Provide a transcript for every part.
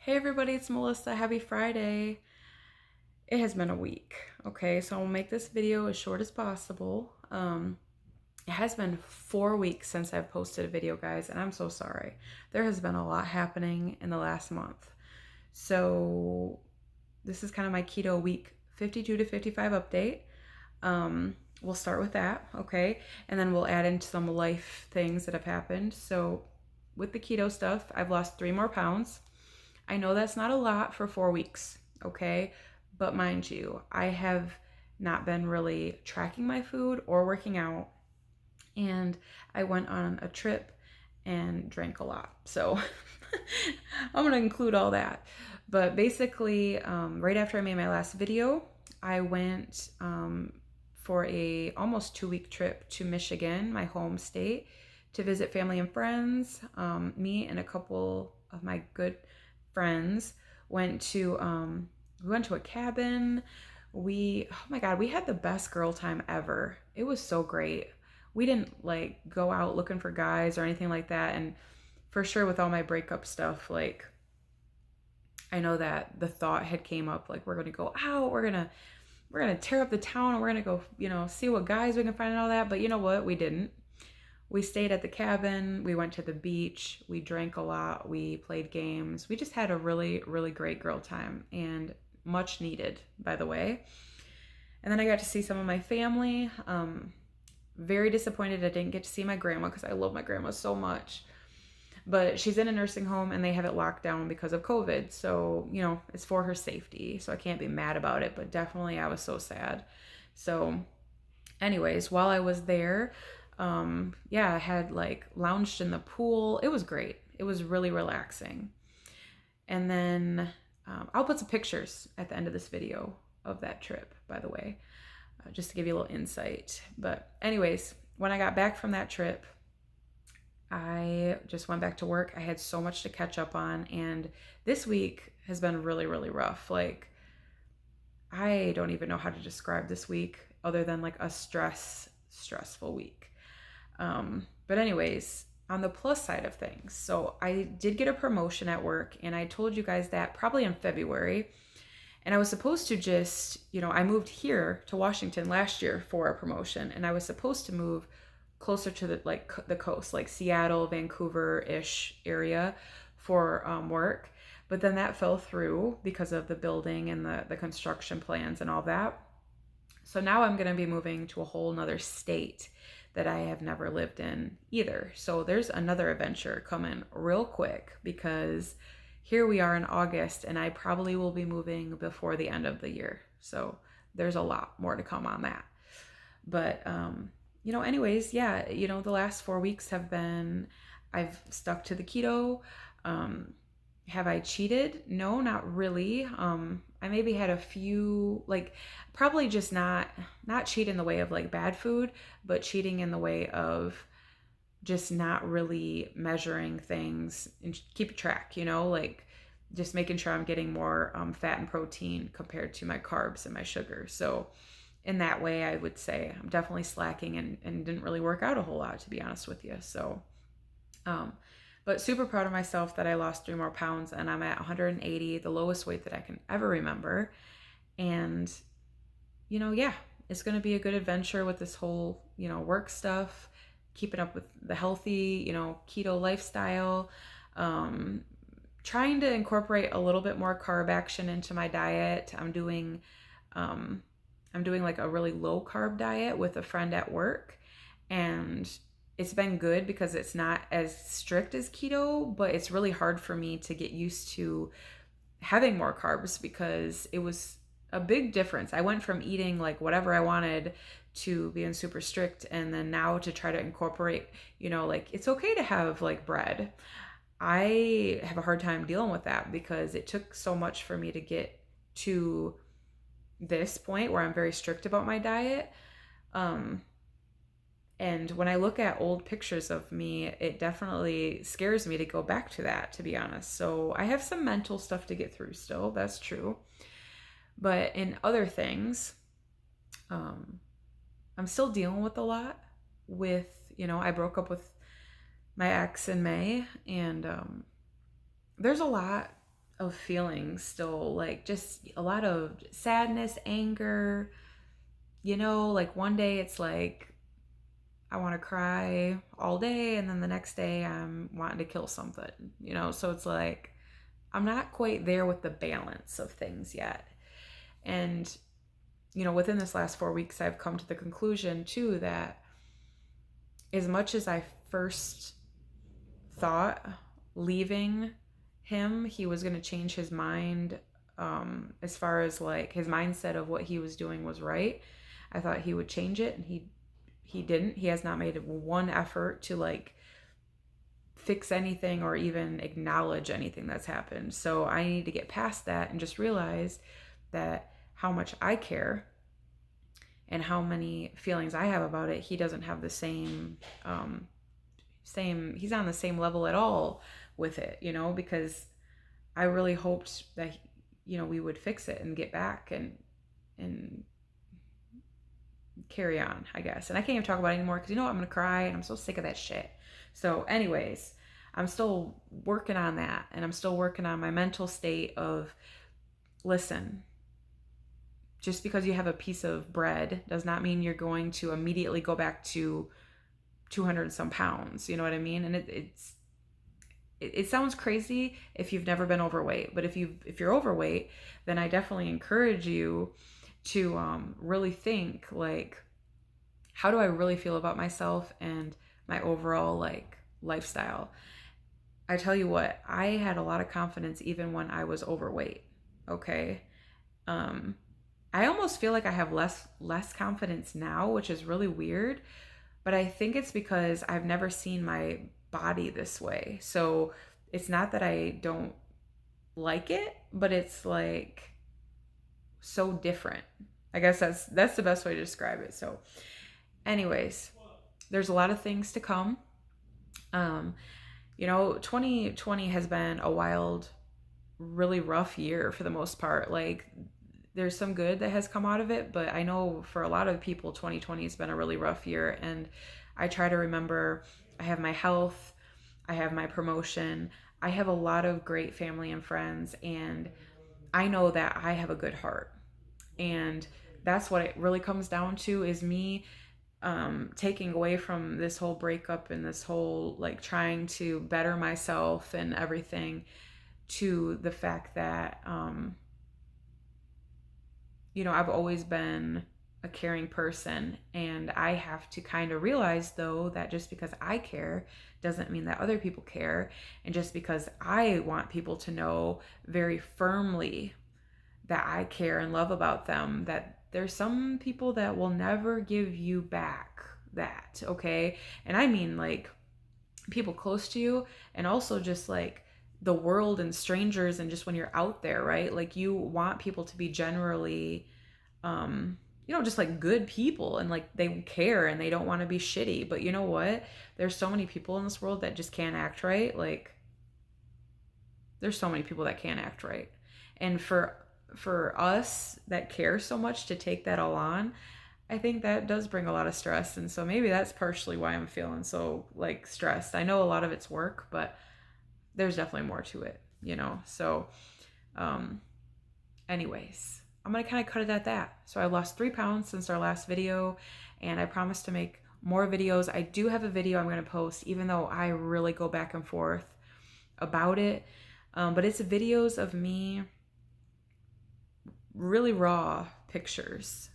Hey everybody, it's Melissa. Happy Friday. It has been a week, okay? So I'll make this video as short as possible. It has been 4 weeks since I've posted a video, guys, and I'm so sorry. There has been a lot happening in the last month. So this is kind of my keto week 52 to 55 update. We'll start with that, okay? And then we'll add in some life things that have happened. So with the keto stuff, I've lost 3 more pounds. I know that's not a lot for 4 weeks, okay? But mind you, I have not been really tracking my food or working out. And I went on a trip and drank a lot. So I'm going to include all that. But basically, right after I made my last video, I went for a almost 2 week trip to Michigan, my home state, to visit family and friends. Me and a couple of my good friends went to we went to a cabin. Oh my god, we had the best girl time ever. It was so great. We didn't like go out looking for guys or anything like that, and for sure with all my breakup stuff, like I know that the thought had came up like we're going to go out, we're going to tear up the town and we're going to go, see what guys we can find and all that, but you know what? We didn't. We stayed at the cabin, we went to the beach, we drank a lot, we played games. We just had a really, really great girl time and much needed, by the way. And then I got to see some of my family. Very disappointed I didn't get to see my grandma because I love my grandma so much. But she's in a nursing home and they have it locked down because of COVID. So, it's for her safety. So I can't be mad about it, but definitely I was so sad. So, anyways, while I was there, yeah, I had like lounged in the pool. It was great. It was really relaxing. And then I'll put some pictures at the end of this video of that trip, by the way, just to give you a little insight. But anyways, when I got back from that trip, I just went back to work. I had so much to catch up on, and this week has been really, really rough. Like, I don't even know how to describe this week other than like a stressful week. But anyways, on the plus side of things, so I did get a promotion at work, and I told you guys that probably in February. And I was supposed to just, I moved here to Washington last year for a promotion, and I was supposed to move closer to the coast, like Seattle, Vancouver-ish area for work. But then that fell through because of the building and the construction plans and all that. So now I'm going to be moving to a whole nother state that I have never lived in either. So there's another adventure coming real quick because here we are in August and I probably will be moving before the end of the year. So there's a lot more to come on that. But, anyways, yeah, the last 4 weeks I've stuck to the keto. Have I cheated? No, not really. I maybe had a few, like, probably just not cheat in the way of like bad food, but cheating in the way of just not really measuring things and keep track, like just making sure I'm getting more fat and protein compared to my carbs and my sugar. So in that way, I would say I'm definitely slacking and didn't really work out a whole lot, to be honest with you. So, but super proud of myself that I lost 3 more pounds and I'm at 180, the lowest weight that I can ever remember. And, yeah, it's going to be a good adventure with this whole, work stuff, keeping up with the healthy, keto lifestyle, trying to incorporate a little bit more carb action into my diet. I'm doing like a really low carb diet with a friend at work, and it's been good because it's not as strict as keto, but it's really hard for me to get used to having more carbs because it was a big difference. I went from eating like whatever I wanted to being super strict, and then now to try to incorporate, like it's okay to have like bread. I have a hard time dealing with that because it took so much for me to get to this point where I'm very strict about my diet. And when I look at old pictures of me, it definitely scares me to go back to that, to be honest. So I have some mental stuff to get through still, that's true. But in other things, I'm still dealing with a lot with, I broke up with my ex in May, and there's a lot of feelings still, like just a lot of sadness, anger, like one day it's like I want to cry all day, and then the next day I'm wanting to kill something, so it's like I'm not quite there with the balance of things yet. And within this last 4 weeks I've come to the conclusion too that as much as I first thought leaving him, he was going to change his mind, as far as like his mindset of what he was doing was right. I thought he would change it, and he didn't. He has not made one effort to like fix anything or even acknowledge anything that's happened. So I need to get past that and just realize that how much I care and how many feelings I have about it, he doesn't have the same he's on the same level at all with it, because I really hoped that we would fix it and get back and carry on, I guess. And I can't even talk about it anymore because I'm gonna cry and I'm so sick of that shit. So anyways, I'm still working on that, and I'm still working on my mental state of, listen, just because you have a piece of bread does not mean you're going to immediately go back to 200 and some pounds. You know what I mean? And it sounds crazy if you've never been overweight, but if you're overweight, then I definitely encourage you to really think like, how do I really feel about myself and my overall like lifestyle? I tell you what, I had a lot of confidence even when I was overweight. Okay. I almost feel like I have less confidence now, which is really weird, but I think it's because I've never seen my body this way. So it's not that I don't like it, but it's like so different. I guess that's the best way to describe it. So anyways, there's a lot of things to come. 2020 has been a wild, really rough year for the most part. Like there's some good that has come out of it, but I know for a lot of people 2020 has been a really rough year. And I try to remember I have my health, I have my promotion, I have a lot of great family and friends, and I know that I have a good heart. And that's what it really comes down to, is me taking away from this whole breakup and this whole like trying to better myself and everything, to the fact that I've always been a caring person, and I have to kind of realize though that just because I care doesn't mean that other people care, and just because I want people to know very firmly that I care and love about them, that there's some people that will never give you back that, okay? And I mean like people close to you, and also just like the world and strangers, and just when you're out there, right? Like you want people to be generally just like good people, and like they care and they don't want to be shitty. But you know what? There's so many people in this world that just can't act right. Like there's so many people that can't act right. And for us that care so much to take that all on, I think that does bring a lot of stress. And so maybe that's partially why I'm feeling so like stressed. I know a lot of it's work, but there's definitely more to it, So anyways, I'm going to kind of cut it at that. So I lost 3 pounds since our last video, and I promise to make more videos. I do have a video I'm going to post, even though I really go back and forth about it. But it's videos of me, really raw pictures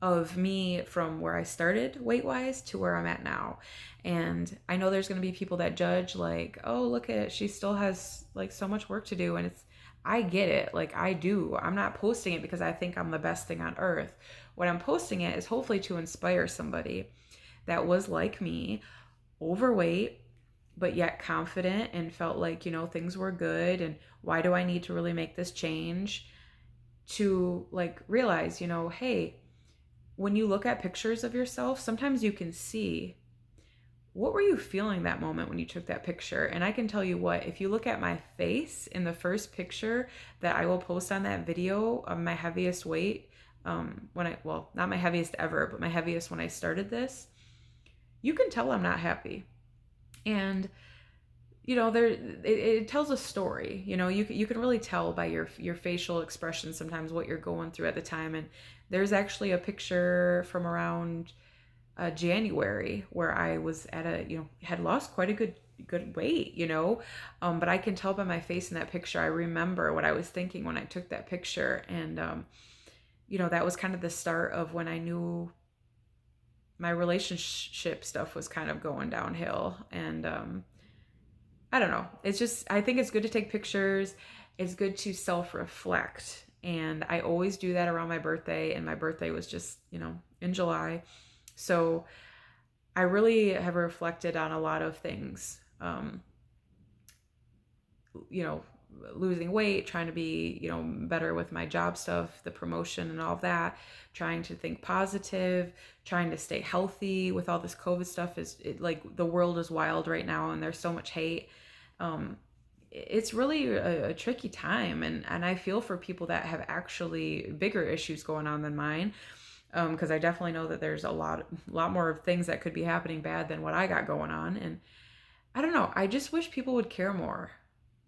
of me from where I started weight-wise to where I'm at now. And I know there's going to be people that judge like, oh, look at it, she still has like so much work to do. And I get it. Like I do. I'm not posting it because I think I'm the best thing on earth. What I'm posting it is hopefully to inspire somebody that was like me, overweight, but yet confident, and felt like, things were good. And why do I need to really make this change? To like realize, hey, when you look at pictures of yourself, sometimes you can see what were you feeling that moment when you took that picture. And I can tell you what, if you look at my face in the first picture that I will post on that video of my heaviest weight, not my heaviest ever, but my heaviest when I started this, you can tell I'm not happy. And it tells a story. You can really tell by your facial expression sometimes what you're going through at the time. And there's actually a picture from around January where I was at had lost quite a good weight, but I can tell by my face in that picture. I remember what I was thinking when I took that picture. And that was kind of the start of when I knew my relationship stuff was kind of going downhill. And I don't know. It's just, I think it's good to take pictures. It's good to self reflect. And I always do that around my birthday. And my birthday was just, in July. So I really have reflected on a lot of things. You know, Losing weight, trying to be, better with my job stuff, the promotion and all of that, trying to think positive, trying to stay healthy with all this COVID stuff. Like the world is wild right now and there's so much hate. It's really a tricky time. And I feel for people that have actually bigger issues going on than mine. Because I definitely know that there's a lot more things that could be happening bad than what I got going on. And I don't know. I just wish people would care more.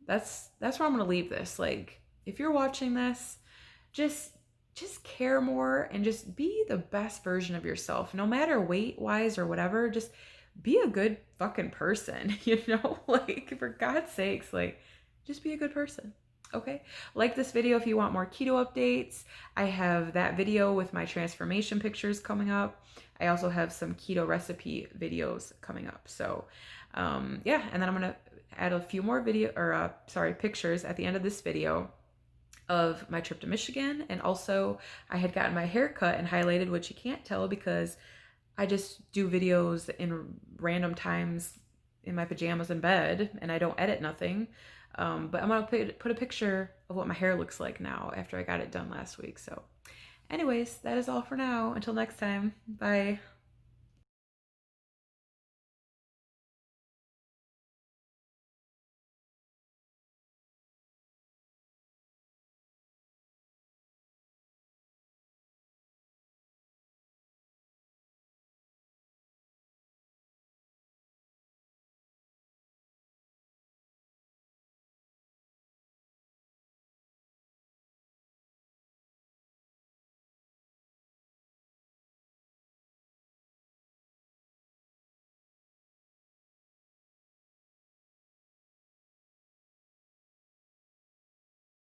That's where I'm gonna leave this. Like, if you're watching this, just care more and just be the best version of yourself, no matter weight wise or whatever. Just be a good fucking person, like, for God's sakes, like, just be a good person. Okay, like this video if you want more keto updates. I have that video with my transformation pictures coming up. I also have some keto recipe videos coming up. So yeah, and then I'm gonna add a few more pictures at the end of this video of my trip to Michigan. And also I had gotten my hair cut and highlighted, which you can't tell because I just do videos in random times in my pajamas in bed and I don't edit nothing. But I'm gonna put a picture of what my hair looks like now after I got it done last week. So anyways, that is all for now. Until next time, bye.